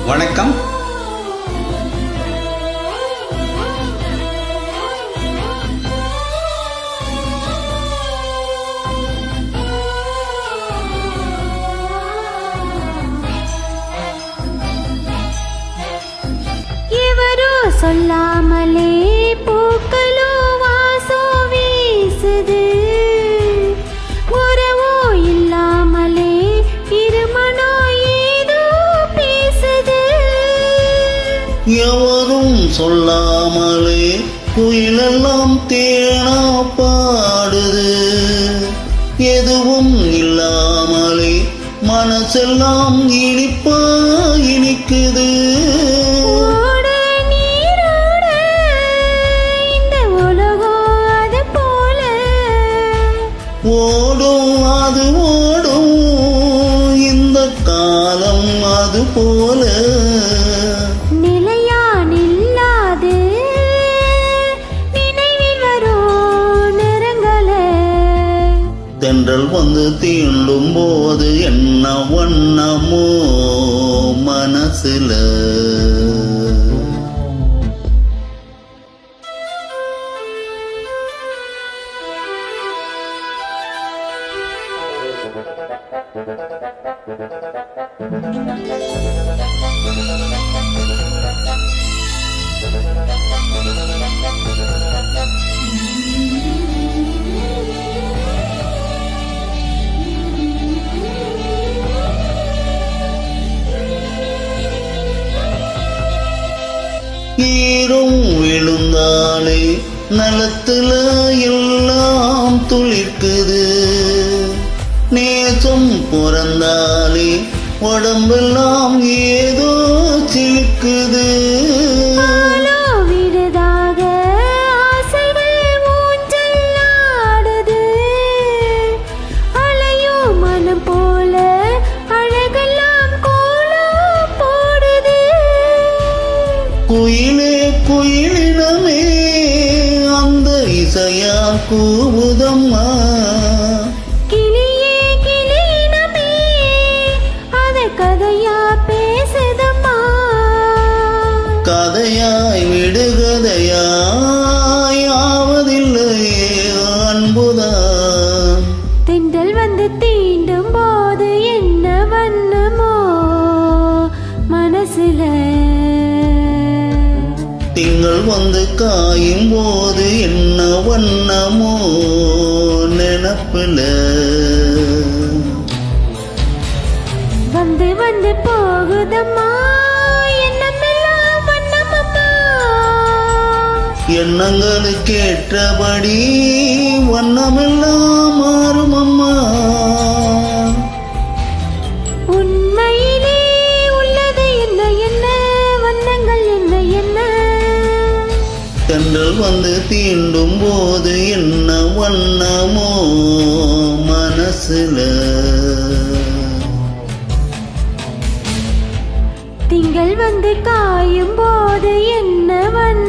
வணக்கம். எவரோ சொல்லாமலே பூக்களோ வாசோ வீசுது, உறவோ இல்லாமலே இருமனோ ஏதோ பேசுது. எவரும் சொல்லாமலே குயிலெல்லாம் தேனா பாடுது, எதுவும் இல்லாமலே மனசெல்லாம் இனிப்பா இனிக்குது. ஓட நீரோட இந்த உலகம் அது போல, ஓடும் அது ஓடும் இந்த காலம் அது போல. நிலையா நில்லாது நினைவில் வரும் நிறங்களே. தென்றல் வந்து தீண்டும் போது என்ன வண்ணமோ மனசுல. ஈரும் விழுந்தாலே நிலத்துல எல்லாம் துளிர்க்குது, நேசம் பிறந்தாலே உடம்பெல்லாம் ஏதோ சிலுக்குது. ஆலோ விடுதாக ஆசைகள் ஊஞ்சல் ஆடுது, அலையோ மனம் போல அழகெல்லாம் கோலம் போடுது. குயிலே குயிலினமே அந்த இசையா கூவுதம்மா, கிளியே கிளியினமே அத கதையா பேசுதம்மா. கதையாய் விடுகதையாய் ஆவதில்லையே அன்புதான். தென்றல் வந்து தீண்டும் போது என்ன வண்ணமோ மனசுல, திங்கள் வந்து காயும் போது என்ன வண்ணமோ நினப்புல. வந்து வந்து போகுதம்மா எண்ணமெல்லாம் வண்ணமம்மா. எண்ணங்களுக்கு ஏற்றபடி வண்ணமெல்லாம் மாறும் அம்மா. உண்மையிலே உள்ளது என்ன என்ன வண்ணங்கள் என்ன என்ன. தென்றல் வந்து தீண்டும் போது என்ன வண்ணமோ மனசுல. திங்கள் வந்து காயும் போது என்ன வண்ண